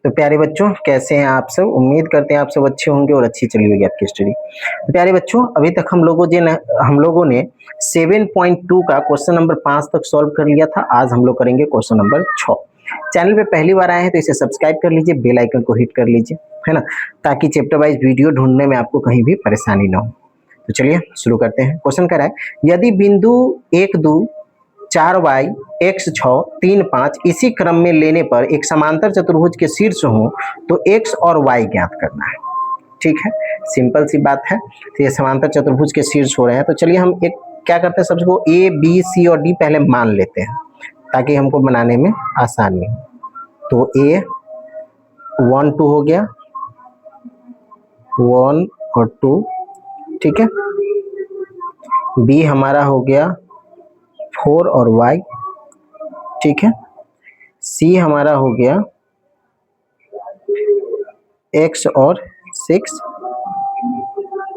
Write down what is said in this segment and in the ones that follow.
तो प्यारे बच्चों, कैसे हैं आप सब? उम्मीद करते हैं आप सब अच्छे होंगे और अच्छी चली होगी आपकी स्टडी। तो प्यारे बच्चों, अभी तक हम लोगों ने 7.2 का क्वेश्चन नंबर 5 तक सॉल्व कर लिया था। आज हम लोग करेंगे क्वेश्चन नंबर 6। चैनल पे पहली बार आए हैं तो इसे सब्सक्राइब कर लीजिए, बेल आइकन को हिट कर लीजिए, है ना, ताकि चैप्टर वाइज वीडियो ढूंढने में आपको कहीं भी परेशानी ना हो। तो चलिए शुरू करते हैं। क्वेश्चन कह रहा है, यदि बिंदु 1 2 4y x 6 3 5 इसी क्रम में लेने पर एक समांतर चतुर्भुज के शीर्ष हो तो x और y ज्ञात करना है। ठीक है, सिंपल सी बात है। तो ये समांतर चतुर्भुज के शीर्ष हो रहे हैं, तो चलिए हम एक क्या करते हैं, सबको a b c और d पहले मान लेते हैं ताकि हमको बनाने में आसानी हो। तो a 1 2 हो गया, 1 और 2, ठीक है। b हमारा हो गया 4 और y, ठीक है। c हमारा हो गया x और 6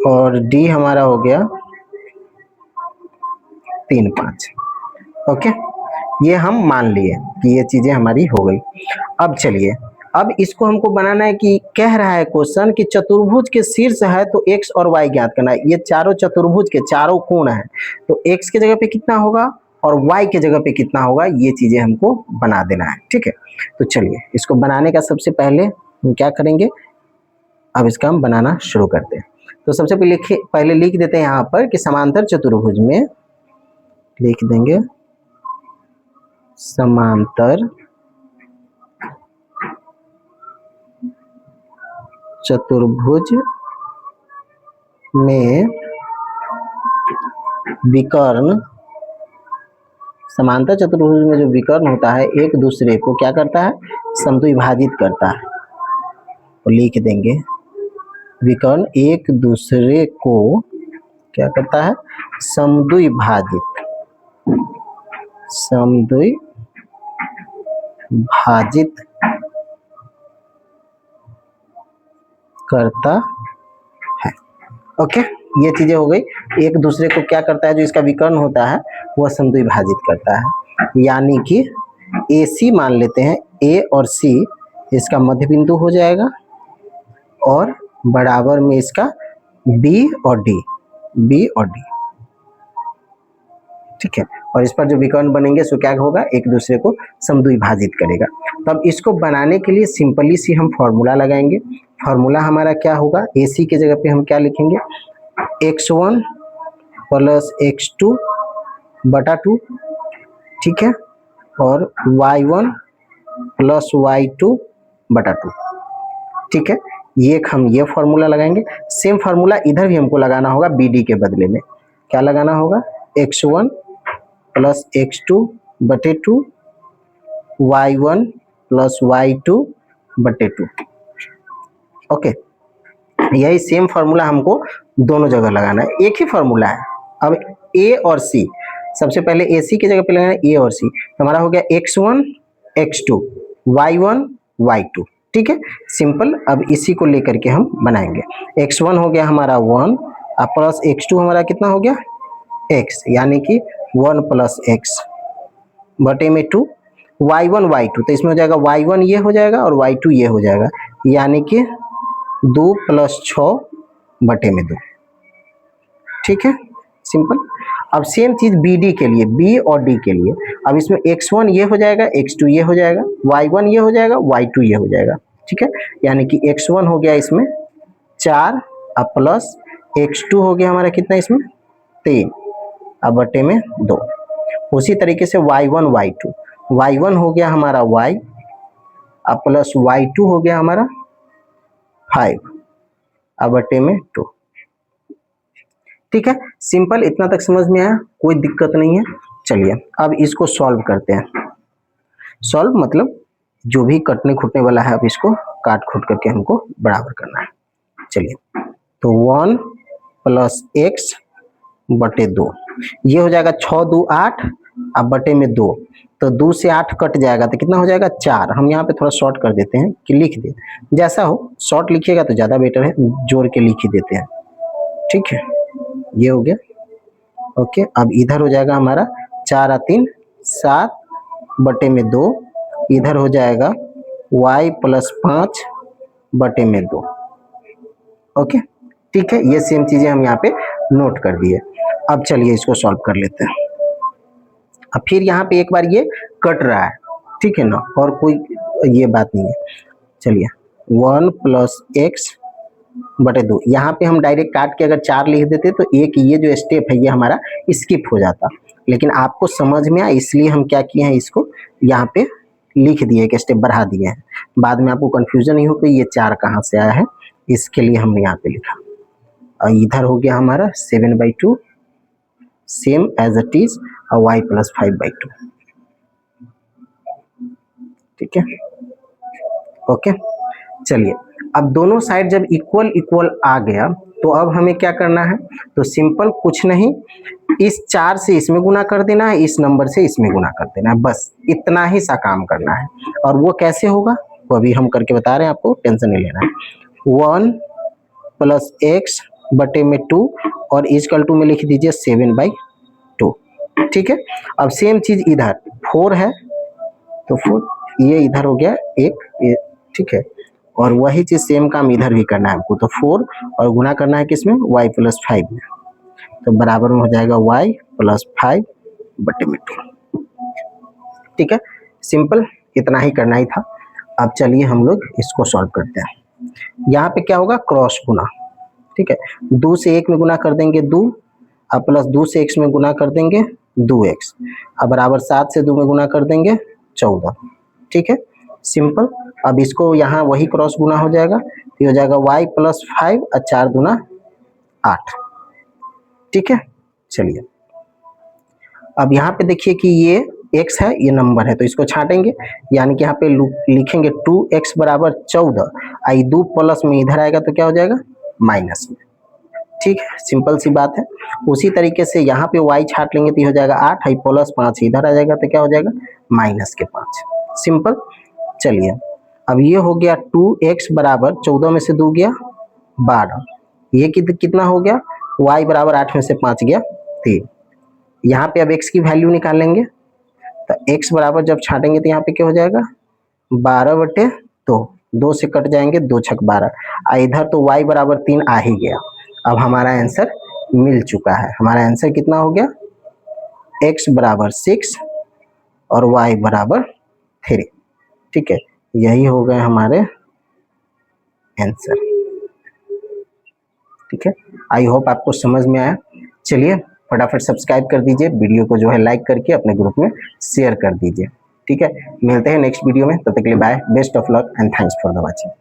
और d हमारा हो गया 3 5। ओके, ये हम मान लिए कि ये चीजें हमारी हो गई। अब चलिए, अब इसको हमको बनाना है कि कह रहा है क्वेश्चन कि चतुर्भुज के शीर्ष है तो x और y ज्ञात करना है। ये चारों चतुर्भुज के चारों कोण है, तो x के जगह पे कितना होगा और y के जगह पे कितना होगा, ये चीजें हमको बना देना है। ठीक है, तो चलिए इसको बनाने का सबसे पहले हम क्या करेंगे, अब इसका हम बनाना शुरू करते हैं। तो सबसे पहले लिख देते हैं यहाँ पर कि समांतर चतुर्भुज में लिख देंगे समांतर चतुर्भुज में विकर्ण, समांतर चतुर्भुज में जो विकर्ण होता है एक दूसरे को क्या करता है, समद्विभाजित करता है। तो लिख देंगे विकर्ण एक दूसरे को क्या करता है, समद्विभाजित करता है। ओके, ये चीजें हो गई। एक दूसरे को क्या करता है, जो इसका विकर्ण होता है वह समद्विभाजित करता है। यानी कि AC मान लेते हैं, A और C इसका मध्य बिंदु हो जाएगा और बराबर में इसका B और D, ठीक है। और इस पर जो विकर्ण बनेंगे सो क्या होगा, एक दूसरे को समद्विभाजित करेगा। तब इसको बनाने के लिए सिंपली सी हम फॉर्मूला लगाएंगे। फॉर्मूला हमारा क्या होगा, AC के जगह पे हम क्या लिखेंगे, x1 प्लस x2 बटा 2, ठीक है, और y1 प्लस y2 बटा 2, ठीक है। हम ये फॉर्मूला लगाएंगे। सेम फॉर्मूला इधर भी हमको लगाना होगा, BD के बदले में क्या लगाना होगा, x1 प्लस x2 बटे 2, y1 प्लस y2 बटे 2। ओके, यही सेम फॉर्मूला हमको दोनों जगह लगाना है, एक ही फॉर्मूला है। अब A और C, सबसे पहले AC की जगह पे लगाना है A और C। हमारा हो गया x1 x2 y1 y2, ठीक है, सिंपल। अब इसी को लेकर के हम बनाएंगे। x1 हो गया हमारा 1 और प्लस x2 हमारा कितना हो गया, x, यानी कि 1 प्लस x बटे में 2, y1 y2, तो इसमें हो जाएगा y1 ये हो जाएगा और y2 ये हो जाएगा, यानी कि 2 प्लस 6 बटे में 2, ठीक है, सिंपल। अब सेम चीज BD के लिए, B और D के लिए। अब इसमें x1 ये हो जाएगा, x2 ये हो जाएगा, y1 ये हो जाएगा, y2 ये हो जाएगा, ठीक है। यानी कि x1 हो गया इसमें 4 और प्लस x2 हो गया हमारा कितना, इसमें 3 और बटे में 2। उसी तरीके से y1 y2, y1 हो गया हमारा y और प्लस y2 हो गया हमारा 5 और बटे में 2, ठीक है, सिंपल। इतना तक समझ में आया, कोई दिक्कत नहीं है। चलिए अब इसको सॉल्व करते हैं। सॉल्व मतलब जो भी कटने खुटने वाला है, अब इसको काट खुट करके हमको बराबर करना है। चलिए, तो 1 प्लस x बटे 2, ये हो जाएगा 6 2 8 अब बटे में 2, तो 2 से 8 कट जाएगा तो कितना हो जाएगा 4। हम यहाँ पे थोड़ा शॉर्ट कर देते हैं कि लिख दे, जैसा हो शॉर्ट लिखिएगा तो ज़्यादा बेटर है, जोड़ के लिख ही देते हैं, ठीक है। ये हो गया, ओके। अब इधर हो जाएगा हमारा 4 और 3 7 बटे में 2, इधर हो जाएगा y प्लस 5 बटे में 2। ओके, ठीक है, ये सेम चीजें हम यहाँ पे नोट कर दिए। अब चलिए इसको सॉल्व कर लेते हैं। अब फिर यहाँ पे एक बार ये कट रहा है, ठीक है ना, और कोई ये बात नहीं है। चलिए 1 प्लस एक्स बटे 2, यहाँ पे हम डायरेक्ट काट के अगर 4 लिख देते तो एक ये जो स्टेप है ये हमारा स्किप हो जाता, लेकिन आपको समझ में आया इसलिए हम क्या किए हैं, इसको यहाँ पे लिख दिए, एक स्टेप बढ़ा दिए हैं। बाद में आपको कंफ्यूजन नहीं हो कि ये 4 कहाँ से आया है, इसके लिए हमने यहाँ पे लिखा। और इधर हो गया हमारा 7/2 same as it is y plus 5/2। ठीक है, ओके। चलिए अब दोनों साइड जब इक्वल इक्वल आ गया तो अब हमें क्या करना है, तो सिंपल कुछ नहीं, इस 4 से इसमें गुना कर देना है, इस नंबर से इसमें गुना कर देना है, बस इतना ही सा काम करना है। और वो कैसे होगा वो अभी हम करके बता रहे हैं, आपको टेंशन नहीं लेना है। 1 प्लस एक्स बटे में 2 और इक्वल टू में लिख दीजिए 7/2। ठीक है, अब सेम चीज इधर 4 है तो 4 ये इधर हो गया एक, ठीक है, और वही चीज सेम काम इधर भी करना है हमको, तो 4 और गुना करना है किसमें, y प्लस 5 में, तो बराबर में हो जाएगा y प्लस 5 बटे में 2। ठीक है, सिंपल इतना ही करना ही था। अब चलिए हम लोग इसको सॉल्व करते हैं। यहाँ पे क्या होगा, क्रॉस गुना। ठीक है, 2 से 1 में गुना कर देंगे 2, अब प्लस 2 से x में गुना कर देंगे 2x, अब बराबर 7 से 2 में गुना कर देंगे 14। ठीक है, सिंपल। अब इसको यहाँ वही क्रॉस गुना हो जाएगा, तो हो जाएगा y प्लस 5 और 4 दूना 8। ठीक है, चलिए अब यहाँ पे देखिए कि ये x है, ये नंबर है, तो इसको छाटेंगे, यानी कि यहाँ पे लिखेंगे 2x बराबर 14, आई 2 प्लस में इधर आएगा तो क्या हो जाएगा, माइनस में। ठीक है, सिंपल सी बात है। उसी तरीके से यहाँ पे y छाट लेंगे तो हो जाएगा 8, आई प्लस 5 इधर आ जाएगा तो क्या हो जाएगा, माइनस के 5। सिंपल। चलिए अब ये हो गया 2x बराबर 14 में से 2 गया 12, ये कितना हो गया, y बराबर 8 में से 5 गया 3। यहाँ पे अब x की वैल्यू निकालेंगे, तो x बराबर जब छाटेंगे तो यहाँ पे क्या हो जाएगा, 12/2, 2 से कट जाएंगे, 2 छक 12, इधर तो y बराबर 3 आ ही गया। अब हमारा आंसर मिल चुका है। हमारा आंसर कितना हो गया, x बराबर 6 और y बराबर 3। ठीक है, यही हो गए हमारे आंसर। ठीक है, आई होप आपको समझ में आया। चलिए फटाफट सब्सक्राइब कर दीजिए, वीडियो को जो है लाइक करके अपने ग्रुप में शेयर कर दीजिए। ठीक है, मिलते हैं नेक्स्ट वीडियो में, तब तक के लिए bye, best of luck and thanks for the watching.